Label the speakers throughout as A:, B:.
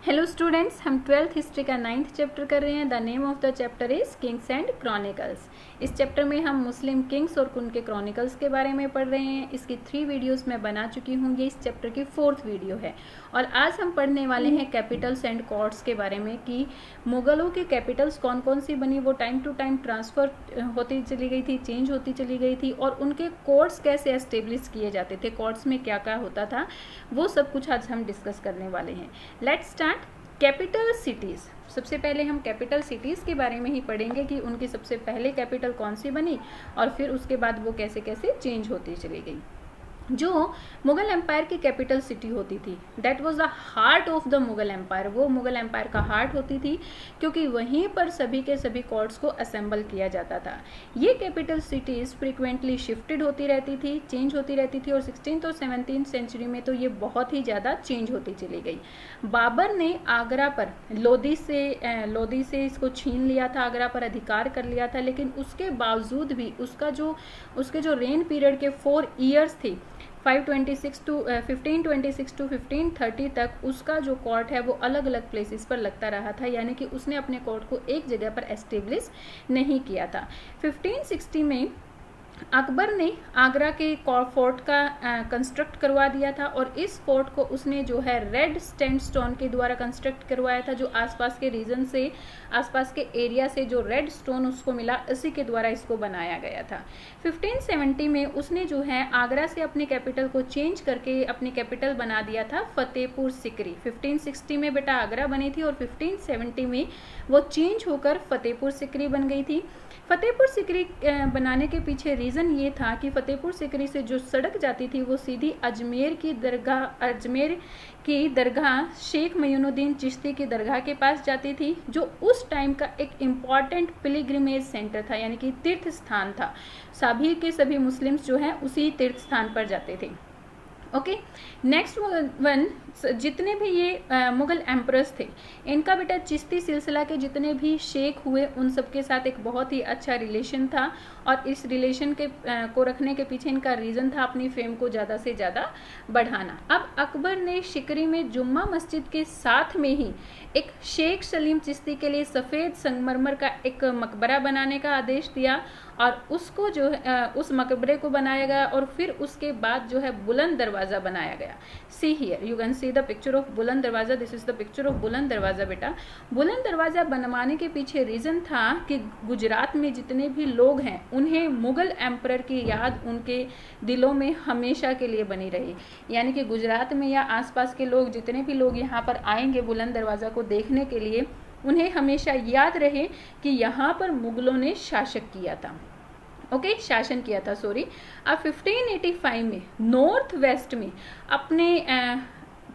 A: Hello students, हम 12th history का 9th chapter कर रहे हैं। The name of the chapter is Kings and chronicles. इस चैप्टर में हम मुस्लिम किंग्स और उनके क्रॉनिकल्स के बारे में पढ़ रहे हैं। इसकी 3 वीडियोस मैं बना चुकी हूँ। ये इस चैप्टर की 4th वीडियो है और आज हम पढ़ने वाले हैं कैपिटल्स एंड कोर्ट्स के बारे में कि मुगलों की कैपिटल्स कौन कौन सी बनी, वो टाइम टू टाइम ट्रांसफ़र होती चली गई थी, चेंज होती चली गई थी, और उनके कोर्ट्स कैसे एस्टेब्लिश किए जाते थे, कोर्ट्स में क्या क्या होता था, वो सब कुछ आज हम डिस्कस करने वाले हैं। Let's start. Capital cities. सबसे पहले हम कैपिटल सिटीज़ के बारे में ही पढ़ेंगे कि उनकी सबसे पहले कैपिटल कौन सी बनी और फिर उसके बाद वो कैसे कैसे चेंज होती चली गई। जो मुगल एम्पायर की कैपिटल सिटी होती थी, that was the heart of the Mughal empire, वो मुगल एम्पायर का हार्ट होती थी क्योंकि वहीं पर सभी के सभी कोर्ट्स को असेंबल किया जाता था। ये कैपिटल सिटीज़ फ्रिक्वेंटली शिफ्टेड होती रहती थी, चेंज होती रहती थी, और 16th और 17th सेंचुरी में तो ये बहुत ही ज़्यादा चेंज होती चली गई। बाबर ने आगरा पर लोदी से इसको छीन लिया था, आगरा पर अधिकार कर लिया था, लेकिन उसके बावजूद भी उसके जो रेन पीरियड के 4 ईयर्स थे, 1526 टू 1530 तक उसका जो कोर्ट है वो अलग अलग प्लेसेस पर लगता रहा था, यानी कि उसने अपने कोर्ट को एक जगह पर एस्टेब्लिश नहीं किया था। 1560 में अकबर ने आगरा के फोर्ट का कंस्ट्रक्ट करवा दिया था और इस फोर्ट को उसने जो है रेड सैंडस्टोन के द्वारा कंस्ट्रक्ट करवाया था। जो आसपास के रीजन से, आसपास के एरिया से जो रेड स्टोन उसको मिला, इसी के द्वारा इसको बनाया गया था। 1570 में उसने जो है आगरा से अपने कैपिटल को चेंज करके अपनी कैपिटल बना दिया था फतेहपुर सिकरी। 1560 में बेटा आगरा बनी थी और 1570 में वो चेंज होकर फतेहपुर सिकरी बन गई थी। फतेहपुर सिकरी बनाने के पीछे रीज़न ये था कि फतेहपुर सिकरी से जो सड़क जाती थी वो सीधी अजमेर की दरगाह शेख मयूनुद्दीन चिश्ती की दरगाह के पास जाती थी, जो उस टाइम का एक इम्पॉर्टेंट पिलग्रिमेज सेंटर था, यानी कि तीर्थ स्थान था। सभी के सभी मुस्लिम्स जो हैं उसी तीर्थ स्थान पर जाते थे। ओके, नेक्स्ट वन, जितने भी ये मुगल एम्परर्स थे, इनका बेटा चिश्ती सिलसिला के जितने भी शेख हुए उन सब के साथ एक बहुत ही अच्छा रिलेशन था, और इस रिलेशन को रखने के पीछे इनका रीज़न था अपनी फेम को ज़्यादा से ज़्यादा बढ़ाना। अब अकबर ने शिकरी में जुम्मा मस्जिद के साथ में ही एक शेख सलीम चिश्ती के लिए सफ़ेद संगमरमर का एक मकबरा बनाने का आदेश दिया, और उसको जो उस मकबरे को बनाया गया, और फिर उसके बाद जो है बुलंद दरवाज़ा बनाया गया। See here you can see the picture of बुलंद दरवाज़ा। This is the picture of बुलंद दरवाज़ा बेटा। बुलंद दरवाज़ा बनवाने के पीछे रीज़न था कि गुजरात में जितने भी लोग हैं उन्हें मुगल एम्परर की याद उनके दिलों में हमेशा के लिए बनी रही, यानी कि गुजरात में या आसपास के लोग जितने भी लोग यहाँ पर आएंगे बुलंद दरवाज़ा को देखने के लिए, उन्हें हमेशा याद रहे कि यहाँ पर मुगलों ने शासन किया था। अब 1585 में नॉर्थ वेस्ट में अपने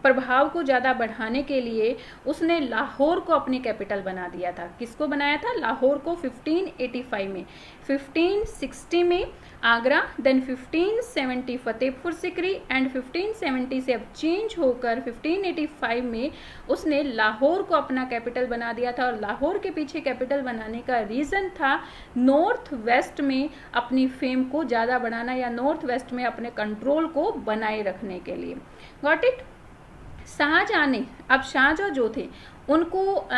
A: प्रभाव को ज़्यादा बढ़ाने के लिए उसने लाहौर को अपनी कैपिटल बना दिया था। किसको बनाया था? लाहौर को 1585 में। 1560 में आगरा, देन 1570 फतेहपुर सिकरी, एंड 1570 से अब चेंज होकर 1585 में उसने लाहौर को अपना कैपिटल बना दिया था। और लाहौर के पीछे कैपिटल बनाने का रीज़न था नॉर्थ वेस्ट में अपनी फेम को ज़्यादा बढ़ाना, या नॉर्थ वेस्ट में अपने कंट्रोल को बनाए रखने के लिए। Got it? शाहजहां जो थे उनको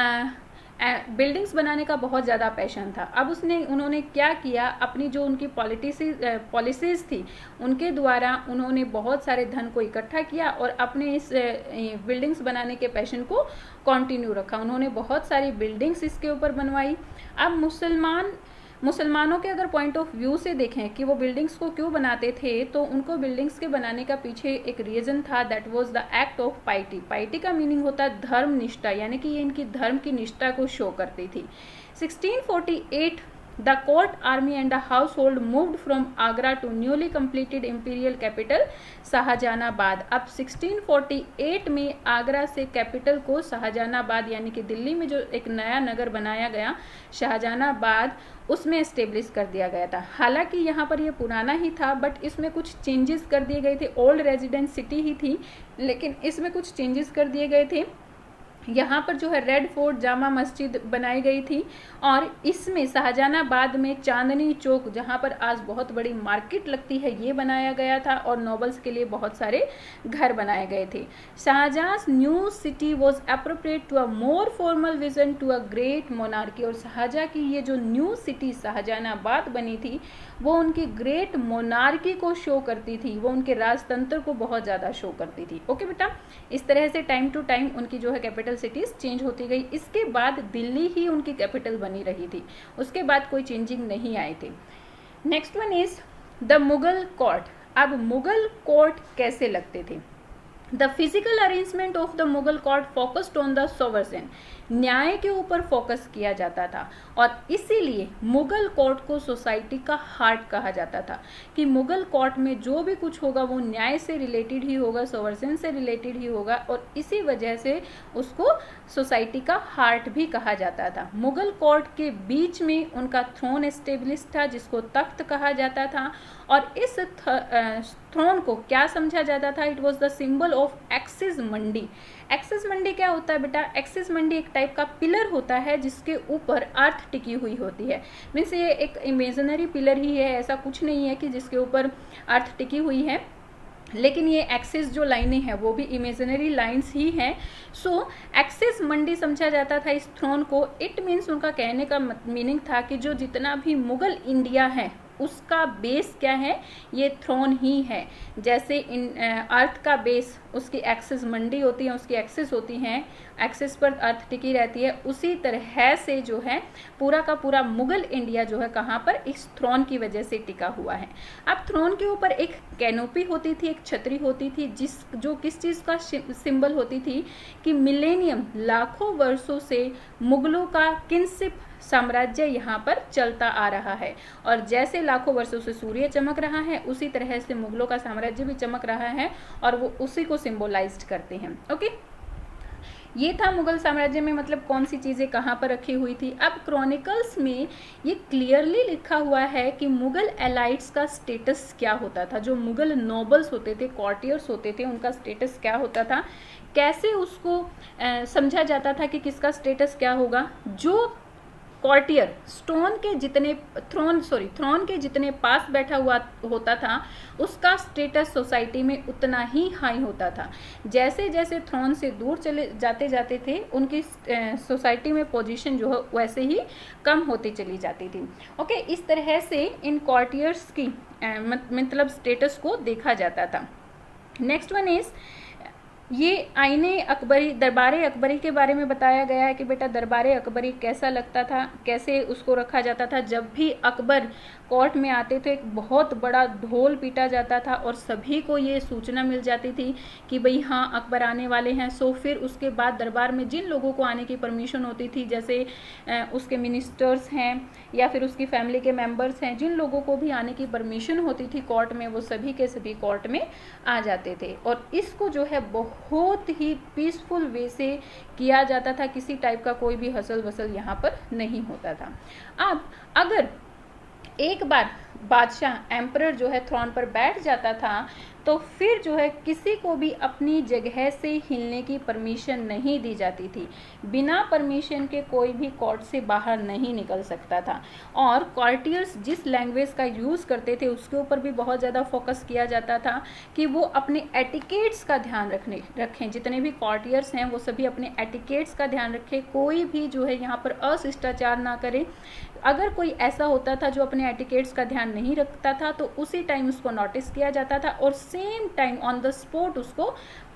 A: बिल्डिंग्स बनाने का बहुत ज़्यादा पैशन था। अब उन्होंने क्या किया, अपनी जो उनकी पॉलिसीज़ थी उनके द्वारा उन्होंने बहुत सारे धन को इकट्ठा किया और अपने इस बिल्डिंग्स बनाने के पैशन को कंटिन्यू रखा। उन्होंने बहुत सारी बिल्डिंग्स इसके ऊपर बनवाई। अब मुसलमानों के अगर पॉइंट ऑफ व्यू से देखें कि वो बिल्डिंग्स को क्यों बनाते थे, तो उनको बिल्डिंग्स के बनाने का पीछे एक रीज़न था, that was the act of piety. Piety का मीनिंग होता है धर्म निष्ठा, यानी कि ये इनकी धर्म की निष्ठा को शो करती थी। 1648 The court army and the household moved from Agra to newly completed imperial capital Shahjahanabad. अब 1648 में आगरा से कैपिटल को शाहजहानाबाद, यानी कि दिल्ली में जो एक नया नगर बनाया गया शाहजहानाबाद, उसमें एस्टेब्लिश कर दिया गया था। हालांकि यहाँ पर ये पुराना ही था, बट इसमें कुछ चेंजेस कर दिए गए थे। ओल्ड रेजिडेंस सिटी ही थी, लेकिन इसमें कुछ चेंजेस कर दिए गए थे। यहाँ पर जो है रेड फोर्ट जामा मस्जिद बनाई गई थी और इसमें शाहजहानाबाद में चांदनी चौक, जहाँ पर आज बहुत बड़ी मार्केट लगती है, ये बनाया गया था और नोबल्स के लिए बहुत सारे घर बनाए गए थे। Shahjahan's new city was appropriate to a more formal vision to a great monarchy. और शाहजहां की ये जो न्यू सिटी शाहजहानाबाद बनी थी वो उनकी ग्रेट मोनार्की को शो करती थी, वो उनके राजतंत्र को बहुत ज़्यादा शो करती थी। ओके बेटा, इस तरह से टाइम टू टाइम उनकी जो है कैपिटल सिटीज चेंज होती गई। इसके बाद दिल्ली ही उनकी कैपिटल बनी रही थी, उसके बाद कोई चेंजिंग नहीं आए थे। Next one is the Mughal court. अब मुगल कोर्ट कैसे लगते थे? The physical arrangement of the Mughal court focused on the sovereign, न्याय के ऊपर फोकस किया जाता था और इसीलिए मुगल कोर्ट को सोसाइटी का हार्ट कहा जाता था कि मुगल कोर्ट में जो भी कुछ होगा वो न्याय से रिलेटेड ही होगा, सोवर्सेन से रिलेटेड ही होगा और इसी वजह से उसको सोसाइटी का हार्ट भी कहा जाता था। मुगल कोर्ट के बीच में उनका थ्रोन एस्टेब्लिश था जिसको तख्त कहा जाता था और इस थ्रोन को क्या समझा जाता था? It was the symbol of axis mundi. Axis mundi क्या होता है बेटा? एक्सिस मंडी एक टाइप का पिलर होता है जिसके ऊपर अर्थ टिकी हुई होती है। मीन्स ये एक इमेजिनरी पिलर ही है, ऐसा कुछ नहीं है कि जिसके ऊपर अर्थ टिकी हुई है, लेकिन ये एक्सिस जो लाइनें हैं वो भी इमेजिनरी लाइंस ही हैं। सो एक्सिस मंडी समझा जाता था इस थ्रोन को। इट मीन्स उनका कहने का मीनिंग था कि जो जितना भी मुगल इंडिया है उसका बेस क्या है? ये थ्रोन ही है। जैसे अर्थ का बेस उसकी एक्सिस मंडी होती है, उसकी एक्सिस होती हैं, एक्सिस पर अर्थ टिकी रहती है, उसी तरह से जो है पूरा का पूरा मुगल इंडिया जो है कहाँ पर? इस थ्रोन की वजह से टिका हुआ है। अब थ्रोन के ऊपर एक कैनोपी होती थी, एक छतरी होती थी जो किस चीज़ का सिंबल होती थी कि मिलेनियम, लाखों वर्षों से मुगलों का किनशिप साम्राज्य यहाँ पर चलता आ रहा है और जैसे लाखों वर्षों से सूर्य चमक रहा है उसी तरह से मुगलों का साम्राज्य भी चमक रहा है और वो उसी को सिंबलाइज्ड करते हैं। ओके, ये था मुगल साम्राज्य में मतलब कौन सी चीज़ें कहाँ पर रखी हुई थी। अब क्रॉनिकल्स में ये क्लियरली लिखा हुआ है कि मुगल एलाइट्स का स्टेटस क्या होता था। जो मुगल नोबल्स होते थे, कॉर्टियर्स होते थे, उनका स्टेटस क्या होता था, कैसे उसको समझा जाता था कि किसका स्टेटस क्या होगा। जो कॉर्टियर थ्रोन के जितने पास बैठा हुआ होता था उसका स्टेटस सोसाइटी में उतना ही हाई होता था। जैसे जैसे थ्रोन से दूर चले जाते थे उनकी सोसाइटी में पोजीशन जो है वैसे ही कम होती चली जाती थी। ओके, इस तरह से इन कॉर्टियर्स की मतलब स्टेटस को देखा जाता था। नेक्स्ट वन इज ये आईने अकबरी, दरबारे अकबरी के बारे में बताया गया है कि बेटा दरबारे अकबरी कैसा लगता था, कैसे उसको रखा जाता था। जब भी अकबर कोर्ट में आते थे एक बहुत बड़ा ढोल पीटा जाता था और सभी को ये सूचना मिल जाती थी कि भाई हाँ अकबर आने वाले हैं। सो फिर उसके बाद दरबार में जिन लोगों को आने की परमिशन होती थी, जैसे उसके मिनिस्टर्स हैं या फिर उसकी फैमिली के मेंबर्स हैं, जिन लोगों को भी आने की परमिशन होती थी कोर्ट में, वो सभी के सभी कोर्ट में आ जाते थे और इसको जो है बहुत ही पीसफुल वे से किया जाता था। किसी टाइप का कोई भी हसल वसल यहाँ पर नहीं होता था। अब अगर एक बार बादशाह एम्परर जो है थ्रोन पर बैठ जाता था तो फिर जो है किसी को भी अपनी जगह से हिलने की परमिशन नहीं दी जाती थी। बिना परमिशन के कोई भी कोर्ट से बाहर नहीं निकल सकता था और कॉर्टियर्स जिस लैंग्वेज का यूज़ करते थे उसके ऊपर भी बहुत ज़्यादा फोकस किया जाता था कि वो अपने एटिकेट्स का ध्यान रखें। जितने भी कॉर्टियर्स हैं वो सभी अपने एटिकेट्स का ध्यान रखें, कोई भी जो है यहाँ पर अशिष्टाचार ना करे। अगर कोई ऐसा होता था जो अपने एटिकेट्स का ध्यान नहीं रखता था तो उसी टाइम उसको नोटिस किया जाता था और same time on the spot उसको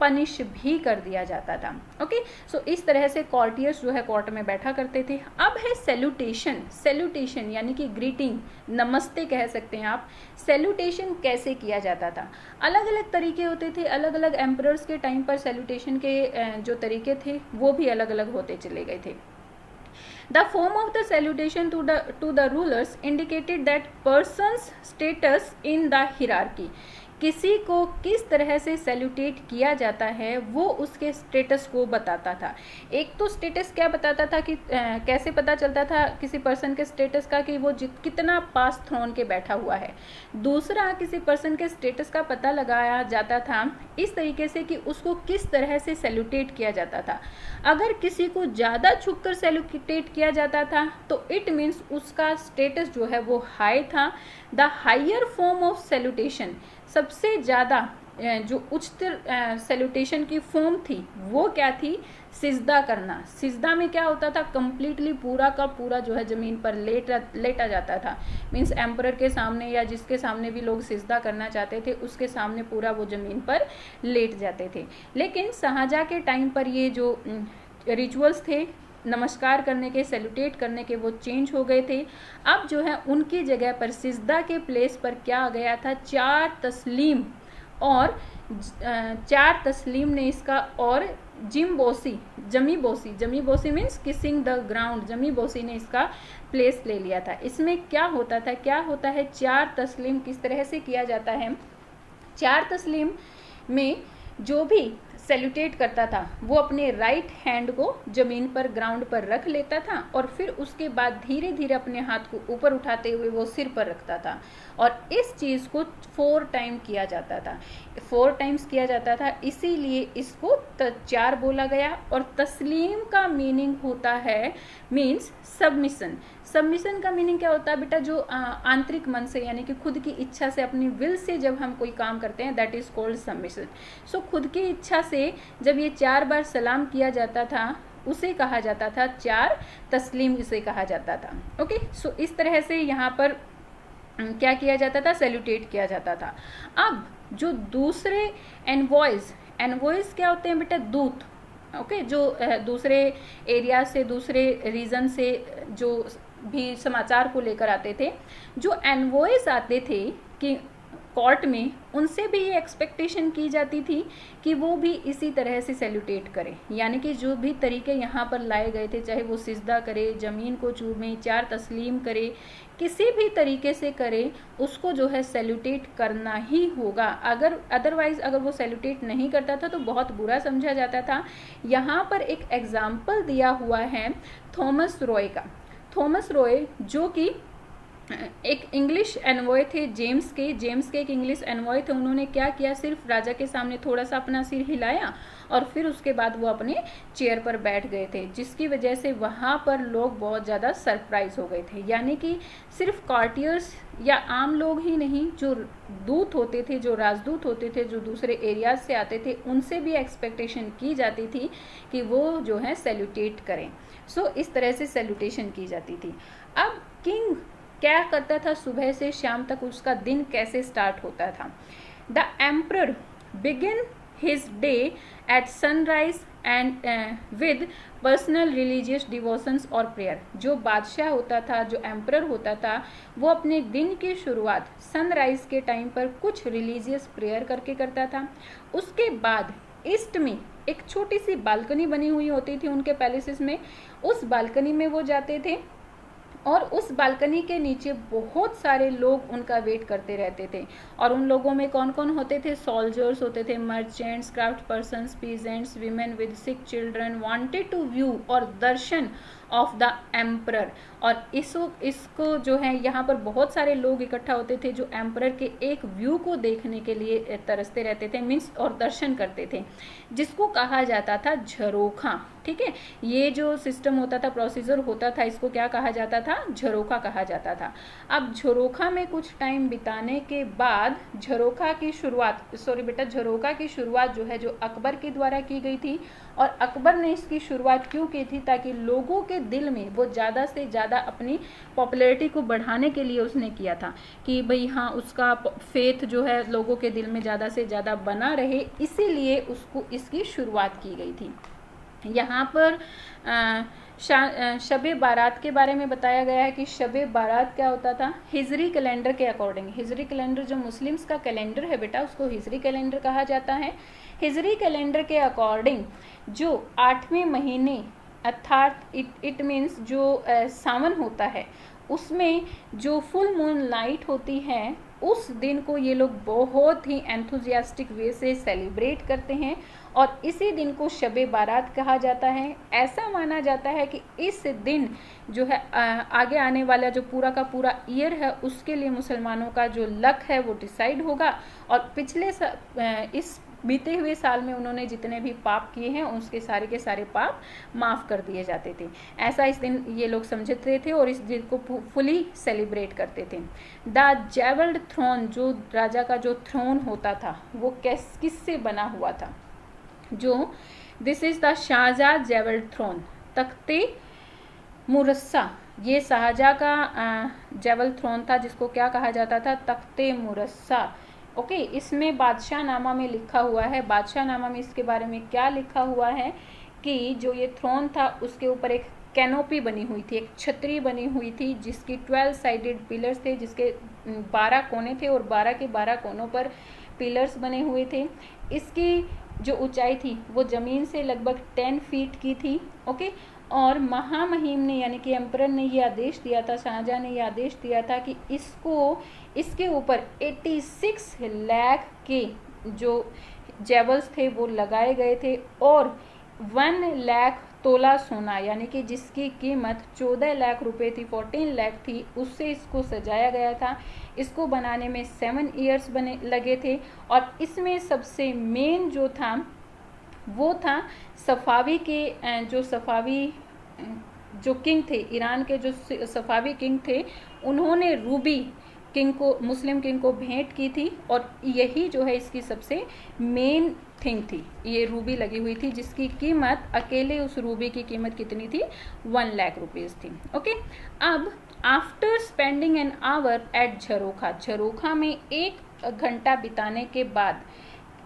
A: पनिश भी कर दिया जाता था। ओके, सो इस तरह से कॉर्टियर्स जो है कोर्ट में बैठा करते थे। अब है सैल्यूटेशन यानी कि ग्रीटिंग, नमस्ते कह सकते हैं आप। सैल्यूटेशन कैसे किया जाता था? अलग अलग तरीके होते थे, अलग अलग एम्परर्स के टाइम पर सैल्यूटेशन के जो तरीके थे वो भी अलग अलग होते चले गए थे। The form of the salutation to the rulers indicated that person's status in the hierarchy, किसी को किस तरह से सैल्यूटेट किया जाता है वो उसके स्टेटस को बताता था। एक तो स्टेटस क्या बताता था कि कैसे पता चलता था किसी पर्सन के स्टेटस का कि वो कितना पास थ्रोन के बैठा हुआ है। दूसरा, किसी पर्सन के स्टेटस का पता लगाया जाता था इस तरीके से कि उसको किस तरह से सैल्यूटेट किया जाता था। अगर किसी को ज़्यादा झुककर सैल्यूटेट किया जाता था तो इट मीन्स उसका स्टेटस जो है वो हाई था। The higher form of salutation, सबसे ज़्यादा जो उच्चतर सैल्यूटेशन की फॉर्म थी वो क्या थी? सिजदा करना। सिजदा में क्या होता था? कंप्लीटली पूरा का पूरा जो है ज़मीन पर लेटा जाता था। मीन्स एम्परर के सामने या जिसके सामने भी लोग सिजदा करना चाहते थे उसके सामने पूरा वो ज़मीन पर लेट जाते थे। लेकिन शाहजहाँ के टाइम पर ये जो रिचुअल्स थे नमस्कार करने के, सैल्यूटेट करने के, वो चेंज हो गए थे। अब जो है उनकी जगह पर सिजदा के प्लेस पर क्या आ गया था? 4 तस्लीम और 4 तस्लीम ने इसका, और जमी बोसी मीन्स किसिंग द ग्राउंड, जमी बोसी ने इसका प्लेस ले लिया था। इसमें क्या होता है 4 तस्लीम किस तरह से किया जाता है? 4 तस्लीम में जो भी सैल्यूटेट करता था वो अपने राइट हैंड को जमीन पर, ग्राउंड पर रख लेता था और फिर उसके बाद धीरे धीरे अपने हाथ को ऊपर उठाते हुए वो सिर पर रखता था। और इस चीज़ को 4 टाइम किया जाता था, 4 टाइम्स किया जाता था, इसीलिए इसको 4 बोला गया। और तस्लीम का मीनिंग होता है मीन्स सबमिशन। सबमिशन का मीनिंग क्या होता है बेटा? जो आंतरिक मन से यानी कि खुद की इच्छा से, अपनी विल से जब हम कोई काम करते हैं दैट इज कॉल्ड सबमिशन। सो खुद की इच्छा से जब ये 4 बार सलाम किया जाता था उसे कहा जाता था 4 तस्लीम, इसे कहा जाता था। ओके, सो इस तरह से यहाँ पर क्या किया जाता था? सैल्यूटेट किया जाता था। अब जो दूसरे एनवॉयज क्या होते हैं बेटा? दूत। ओके, जो दूसरे एरिया से, दूसरे रीजन से जो भी समाचार को लेकर आते थे, जो एनवॉयज आते थे कि कोर्ट में, उनसे भी ये एक्सपेक्टेशन की जाती थी कि वो भी इसी तरह से सैल्यूटेट करें। यानी कि जो भी तरीके यहाँ पर लाए गए थे, चाहे वो सिजदा करे, ज़मीन को चूमे, 4 तस्लीम करे, किसी भी तरीके से करे, उसको जो है सैल्यूटेट करना ही होगा। अदरवाइज अगर वो सैल्यूटेट नहीं करता था तो बहुत बुरा समझा जाता था। यहाँ पर एक एग्जाम्पल दिया हुआ है थॉमस रॉय का। थॉमस रॉय जो कि एक इंग्लिश एनवॉय थे, जेम्स के एक इंग्लिश एनवॉय थे। उन्होंने क्या किया? सिर्फ राजा के सामने थोड़ा सा अपना सिर हिलाया और फिर उसके बाद वो अपने चेयर पर बैठ गए थे, जिसकी वजह से वहाँ पर लोग बहुत ज़्यादा सरप्राइज हो गए थे। यानी कि सिर्फ कॉर्टियर्स या आम लोग ही नहीं, जो दूत होते थे, जो राजदूत होते थे, जो दूसरे एरियाज से आते थे, उनसे भी एक्सपेक्टेशन की जाती थी कि वो जो है सैल्यूटेट करें। सो इस तरह से सैल्यूटेशन की जाती थी। अब किंग क्या करता था? सुबह से शाम तक उसका दिन कैसे स्टार्ट होता था? The emperor begin his day at sunrise and with personal religious devotions और प्रेयर। जो बादशाह होता था, जो एम्परर होता था, वो अपने दिन की शुरुआत सनराइज के टाइम पर कुछ रिलीजियस प्रेयर करके करता था। उसके बाद ईस्ट में एक छोटी सी बालकनी बनी हुई होती थी उनके पैलेसेस में, उस बालकनी में वो जाते थे और उस बालकनी के नीचे बहुत सारे लोग उनका वेट करते रहते थे। और उन लोगों में कौन कौन होते थे? सोल्जर्स होते थे, merchants, craft persons, peasants, women with sick children wanted to view और दर्शन ऑफ द एम्परर। और इसको जो है यहाँ पर बहुत सारे लोग इकट्ठा होते थे जो एम्परर के एक व्यू को देखने के लिए तरसते रहते थे, मीन्स और दर्शन करते थे, जिसको कहा जाता था झरोखा। ठीक है, ये जो सिस्टम होता था, प्रोसीजर होता था, इसको क्या कहा जाता था? झरोखा कहा जाता था। अब झरोखा में कुछ टाइम बिताने के बाद झरोखा की शुरुआत जो है जो अकबर के द्वारा की गई थी। और अकबर ने इसकी शुरुआत क्यों की थी? ताकि लोगों के दिल में वो ज़्यादा से ज़्यादा अपनी पॉपुलैरिटी को बढ़ाने के लिए उसने किया था कि भाई हाँ, उसका फेथ जो है लोगों के दिल में ज़्यादा से ज़्यादा बना रहे, इसीलिए उसको इसकी शुरुआत की गई थी। यहाँ पर शब बारात के बारे में बताया गया है कि शब बारात क्या होता था? हिजरी कैलेंडर के अकॉर्डिंग, हिजरी कैलेंडर जो मुस्लिम्स का कैलेंडर है बेटा, उसको हिजरी कैलेंडर कहा जाता है। हिजरी कैलेंडर के अकॉर्डिंग जो 8वें महीने अर्थात इट मीन्स जो सावन होता है, उसमें जो फुल मून नाइट होती है उस दिन को ये लोग बहुत ही एंथुजियास्टिक वे से सेलिब्रेट करते हैं और इसी दिन को शबे बारात कहा जाता है। ऐसा माना जाता है कि इस दिन जो है आगे आने वाला जो पूरा का पूरा ईयर है उसके लिए मुसलमानों का जो लक है वो डिसाइड होगा और पिछले इस बीते हुए साल में उन्होंने जितने भी पाप किए हैं उसके सारे के सारे पाप माफ़ कर दिए जाते थे। ऐसा इस दिन ये लोग समझते थे और इस दिन को फुली सेलिब्रेट करते थे। द जेवल्ड थ्रोन, जो राजा का जो थ्रोन होता था वो किससे बना हुआ था? जो this is the Shahjahan jewelled throne, तख्ते मुरस्सा, ये शाहजहाँ का जेवल थ्रोन था जिसको क्या कहा जाता था? तख्ते मुरस्सा। ओके, इसमें बादशाह नामा में लिखा हुआ है। बादशाह नामा में इसके बारे में क्या लिखा हुआ है कि जो ये थ्रोन था उसके ऊपर एक कैनोपी बनी हुई थी, एक छतरी बनी हुई थी जिसकी 12 साइडेड पिलर्स थे, जिसके 12 कोने थे और 12 के 12 कोनों पर पिलर्स बने हुए थे। इसकी जो ऊंचाई थी वो ज़मीन से लगभग 10 फीट की थी। ओके, और महामहिम ने यानी कि एम्परर ने ये आदेश दिया था, शाहजहाँ ने ये आदेश दिया था कि इसके ऊपर 86 लाख के जो जेवल्स थे वो लगाए गए थे और 1 लाख तोला सोना यानी कि जिसकी कीमत 14 लाख रुपए थी, 14 लाख थी, उससे इसको सजाया गया था। इसको बनाने में 7 ईयर्स लगे थे और इसमें सबसे मेन जो था वो था सफावी के जो किंग थे, ईरान के जो सफावी किंग थे, उन्होंने रूबी किंग को, मुस्लिम किंग को भेंट की थी और यही जो है इसकी सबसे मेन थिंग थी। ये रूबी लगी हुई थी जिसकी कीमत, अकेले उस रूबी की कीमत कितनी थी? 1 लाख रुपीज़ थी। ओके, अब after spending an hour at jharokha, झरोखा में 1 घंटा बिताने के बाद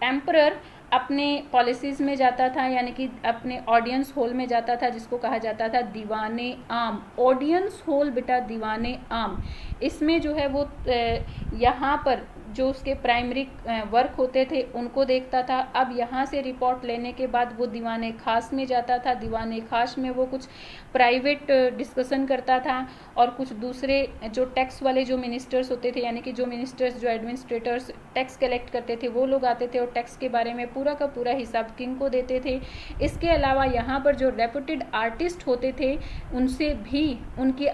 A: एम्परर अपने पॉलिसीज़ में जाता था, यानी कि अपने ऑडियंस हॉल में जाता था जिसको कहा जाता था दीवाने आम। ऑडियंस हॉल बेटा दीवाने आम, इसमें जो है वो यहाँ पर जो उसके प्राइमरी वर्क होते थे उनको देखता था। अब यहाँ से रिपोर्ट लेने के बाद वो दीवाने खास में जाता था। दीवाने खास में वो कुछ प्राइवेट डिस्कशन करता था और कुछ दूसरे जो टैक्स वाले जो मिनिस्टर्स होते थे, यानी कि जो मिनिस्टर्स, जो एडमिनिस्ट्रेटर्स टैक्स कलेक्ट करते थे, वो लोग आते थे और टैक्स के बारे में पूरा का पूरा हिसाब किंग को देते थे। इसके अलावा यहाँ पर जो रेपुटेड आर्टिस्ट होते थे उनसे भी उनके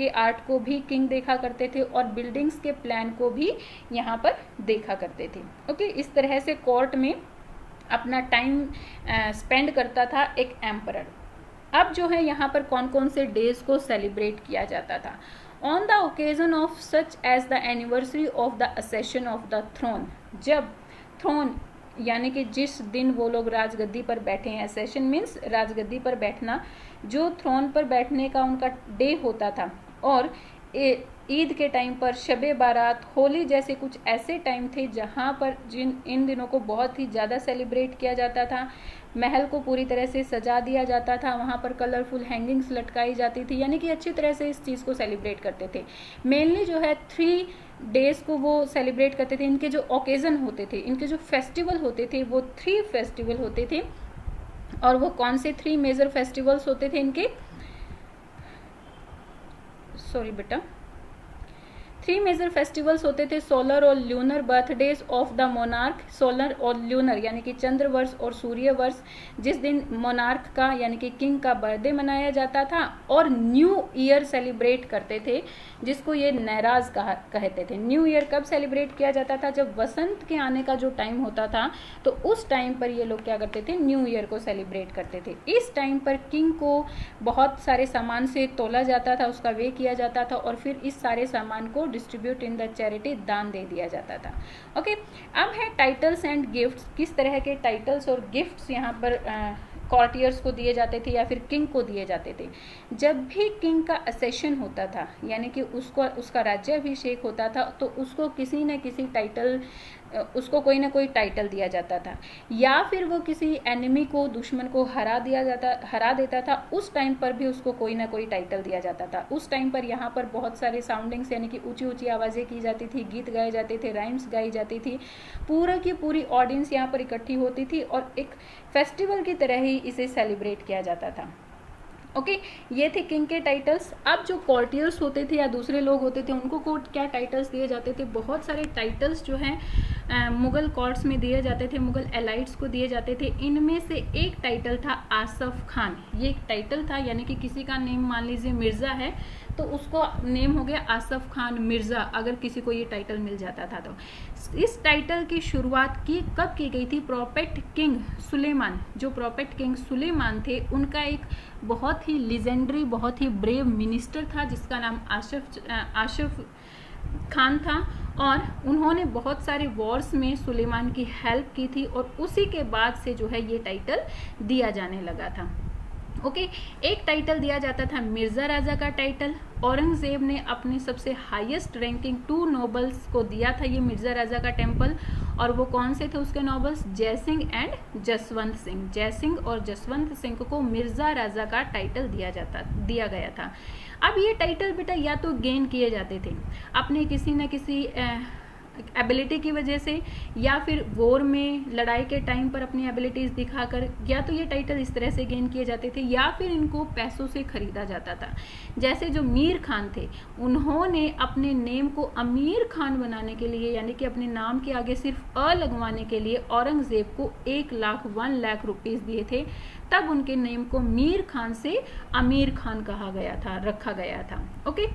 A: आर्ट को भी किंग देखा करते थे और बिल्डिंग्स के प्लान को भी यहाँ पर देखा करते थे। ओके, इस तरह से कोर्ट में अपना टाइम स्पेंड करता था एक एम्परर। अब जो है यहाँ पर कौन कौन से डेज को सेलिब्रेट किया जाता था? On the occasion of such as the anniversary of the accession of the throne, जब थ्रोन यानी कि जिस दिन वो लोग राजगद्दी पर बैठे हैं, असेशन मीन्स राजगद्दी पर बैठना, जो थ्रोन पर बैठने का उनका डे होता था और ईद के टाइम पर, शबे बारात, होली जैसे कुछ ऐसे टाइम थे जहाँ पर इन दिनों को बहुत ही ज़्यादा सेलिब्रेट किया जाता था। महल को पूरी तरह से सजा दिया जाता था, वहाँ पर कलरफुल हैंगिंग्स लटकाई जाती थी, यानी कि अच्छी तरह से इस चीज़ को सेलिब्रेट करते थे। मेनली जो है 3 डेज को वो सेलिब्रेट करते थे। इनके जो ओकेज़न होते थे, इनके जो फेस्टिवल होते थे वो 3 फेस्टिवल होते थे। और वो कौन से 3 मेजर फेस्टिवल्स होते थे इनके? सॉरी बेटा, 3 मेजर फेस्टिवल्स होते थे। सोलर और lunar birthdays of the monarch, solar और ल्यूनर यानी कि चंद्र वर्ष और सूर्य वर्ष, जिस दिन मोनार्क का यानी कि किंग का बर्थडे मनाया जाता था, और न्यू ईयर सेलिब्रेट करते थे जिसको ये नैराज कहते थे। न्यू ईयर कब सेलिब्रेट किया जाता था? जब वसंत के आने का जो टाइम होता था तो उस टाइम पर ये लोग क्या करते थे? न्यू ईयर को सेलिब्रेट करते थे। इस टाइम पर किंग को बहुत सारे सामान से तोला जाता था, उसका वे किया जाता था और फिर इस सारे सामान को डिस्ट्रीब्यूट इन द चैरिटी, दान दे दिया जाता था। ओके, अब है टाइटल्स एंड गिफ्ट्स। किस तरह के टाइटल्स और गिफ्ट्स यहाँ पर कॉर्टियर्स को दिए जाते थे या फिर किंग को दिए जाते थे? जब भी किंग का असेशन होता था यानी कि उसका राज्याभिषेक होता था तो उसको किसी न किसी टाइटल, उसको कोई ना कोई टाइटल दिया जाता था, या फिर वो किसी एनिमी को, दुश्मन को हरा देता था, उस टाइम पर भी उसको कोई ना कोई टाइटल दिया जाता था। उस टाइम पर यहाँ पर बहुत सारे साउंडिंग्स यानी कि ऊंची ऊंची आवाज़ें की जाती थी, गीत गाए जाते थे, राइम्स गाई जाती थी, पूरा की पूरी ऑडियंस यहाँ पर इकट्ठी होती थी और एक फेस्टिवल की तरह ही इसे सेलिब्रेट किया जाता था। ओके, ये थे किंग के टाइटल्स। अब जो कॉर्टियर्स होते थे या दूसरे लोग होते थे उनको को क्या टाइटल्स दिए जाते थे, बहुत सारे टाइटल्स जो हैं मुग़ल कोर्ट्स में दिए जाते थे, मुग़ल एलाइट्स को दिए जाते थे। इनमें से एक टाइटल था आसफ खान। ये एक टाइटल था, यानी कि किसी का नेम मान लीजिए मिर्ज़ा है तो उसको नेम हो गया आसफ खान मिर्ज़ा, अगर किसी को ये टाइटल मिल जाता था तो। इस टाइटल की शुरुआत कब की गई थी? प्रॉफेट किंग सुलेमान, जो प्रॉफेट किंग सुलेमान थे उनका एक बहुत ही लीजेंडरी, बहुत ही ब्रेव मिनिस्टर था जिसका नाम आसफ खान था, और उन्होंने बहुत सारे वॉर्स में सुलेमान की हेल्प की थी, और उसी के बाद से जो है ये टाइटल दिया जाने लगा था। ओके, एक टाइटल दिया जाता था मिर्ज़ा राजा का टाइटल। औरंगज़ेब ने अपने सबसे हाईएस्ट रैंकिंग 2 नोबल्स को दिया था ये मिर्ज़ा राजा का टेम्पल, और वो कौन से थे उसके नोबल्स? जयसिंह एंड जसवंत सिंह। जयसिंह और जसवंत सिंह को मिर्ज़ा राजा का टाइटल दिया गया था। अब ये टाइटल बेटा या तो गेन किए जाते थे अपने किसी न किसी एबिलिटी की वजह से, या फिर वॉर में लड़ाई के टाइम पर अपनी एबिलिटीज़ दिखाकर, या तो ये टाइटल इस तरह से गेन किए जाते थे, या फिर इनको पैसों से खरीदा जाता था। जैसे जो मीर खान थे, उन्होंने अपने नेम को अमीर खान बनाने के लिए, यानी कि अपने नाम के आगे सिर्फ अ लगवाने के लिए औरंगज़ेब को 1 लाख रुपीज़ दिए थे। तब उनके नेम को मीर खान से अमीर खान कहा गया था, रखा गया था। ओके,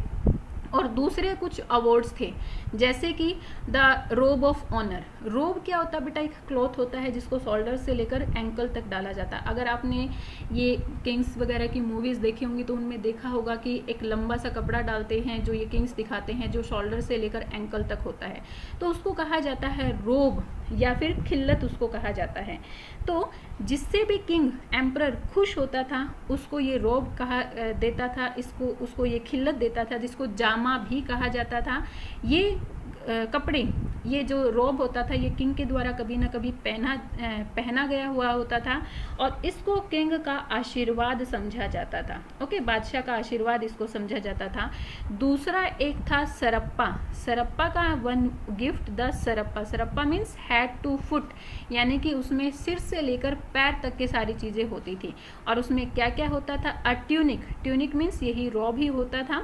A: और दूसरे कुछ अवार्ड्स थे, जैसे कि द रोब ऑफ ऑनर। रोब क्या होता है बेटा? एक क्लॉथ होता है जिसको शोल्डर से लेकर एंकल तक डाला जाता है। अगर आपने ये किंग्स वगैरह की मूवीज़ देखी होंगी तो उनमें देखा होगा कि एक लंबा सा कपड़ा डालते हैं जो ये किंग्स दिखाते हैं, जो शोल्डर से लेकर एंकल तक होता है, तो उसको कहा जाता है रोब, या फिर खिल्लत उसको कहा जाता है। तो जिससे भी किंग एम्परर खुश होता था उसको ये रोब कहा देता था, उसको ये खिल्लत देता था, जिसको जामा भी कहा जाता था। ये कपड़े, ये जो रोब होता था, ये किंग के द्वारा कभी ना कभी पहना गया हुआ होता था, और इसको किंग का आशीर्वाद समझा जाता था। ओके, बादशाह का आशीर्वाद इसको समझा जाता था। दूसरा एक था सरप्पा। सरप्पा का one gift the sarapa. Sarapa means head to foot, यानी कि उसमें सिर से लेकर पैर तक की सारी चीज़ें होती थी। और उसमें क्या क्या होता था? अ ट्यूनिक। ट्यूनिक मीन्स यही रोब ही होता था।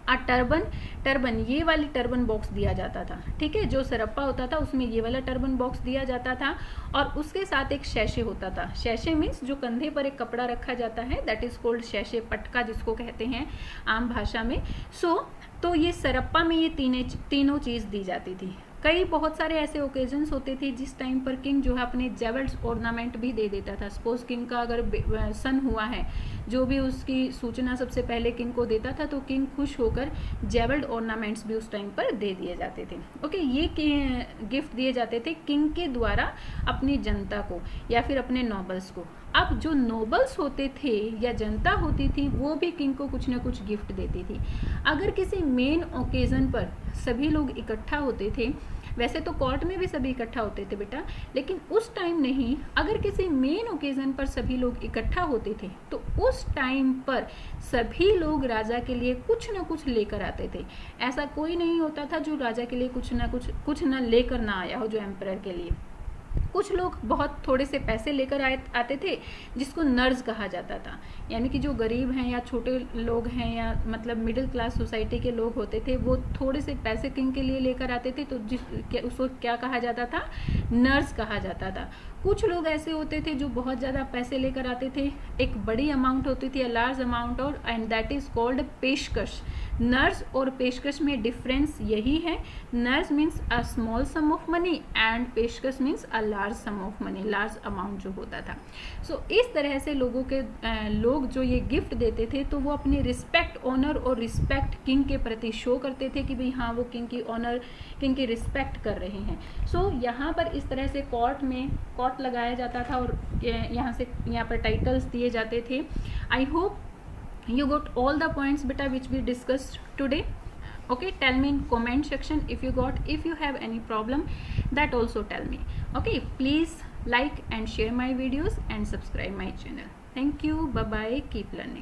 A: अ टर्बन, ये वाली टर्बन बॉक्स दिया जाता था। ठीक है, जो सरप्पा होता था उसमें ये वाला टर्बन बॉक्स दिया जाता था, और उसके साथ एक शैशे होता था। शैशे मीन्स जो कंधे पर एक कपड़ा रखा जाता है, दैट इज कॉल्ड शैशे, पटका जिसको कहते हैं आम भाषा में। तो ये सरप्पा में ये तीनों चीज़ दी जाती थी। कई बहुत सारे ऐसे ओकेजन्स होते थे जिस टाइम पर किंग जो है अपने जेवल्स ऑर्नामेंट भी दे देता था। सपोज किंग का अगर सन हुआ है, जो भी उसकी सूचना सबसे पहले किंग को देता था, तो किंग खुश होकर जेवल्ड ऑर्नामेंट्स भी उस टाइम पर दे दिए जाते थे। ओके, ये गिफ्ट दिए जाते थे किंग के द्वारा अपनी जनता को या फिर अपने नोबल्स को। अब जो नोबल्स होते थे या जनता होती थी, वो भी किंग को कुछ ना कुछ गिफ्ट देती थी। अगर किसी मेन ओकेजन पर सभी लोग इकट्ठा होते थे, वैसे तो कोर्ट में भी सभी इकट्ठा होते थे बेटा, लेकिन उस टाइम नहीं, अगर किसी मेन ओकेजन पर सभी लोग इकट्ठा होते थे तो उस टाइम पर सभी लोग राजा के लिए कुछ ना कुछ लेकर आते थे। ऐसा कोई नहीं होता था जो राजा के लिए कुछ ना लेकर ना आया हो, जो एम्परर के लिए। कुछ लोग बहुत थोड़े से पैसे लेकर आते थे, जिसको नर्स कहा जाता था, यानी कि जो गरीब हैं या छोटे लोग हैं या मतलब मिडिल क्लास सोसाइटी के लोग होते थे, वो थोड़े से पैसे किंग के लिए लेकर आते थे, तो उसको क्या कहा जाता था? नर्स कहा जाता था। कुछ लोग ऐसे होते थे जो बहुत ज़्यादा पैसे लेकर आते थे, एक बड़ी अमाउंट होती थी, अ लार्ज अमाउंट, और and that is called peshkash. नर्स और पेशकश में डिफरेंस यही है। नर्स means a small sum of money and peshkash means a large sum of money, large amount जो होता था। सो इस तरह से लोग जो ये गिफ्ट देते थे, तो वो अपनी रिस्पेक्ट, ऑनर और रिस्पेक्ट किंग के प्रति शो करते थे कि भाई हाँ, वो किंग की ऑनर, किंग की रिस्पेक्ट कर रहे हैं। सो यहाँ पर इस तरह से कोर्ट लगाया जाता था, और यहाँ पर टाइटल्स दिए जाते थे। I hope you got all the points beta which we discussed today. Okay, tell me in comment section if you have any problem, that also tell me. Okay, please like and share my videos and subscribe my channel. Thank you, bye bye, keep learning.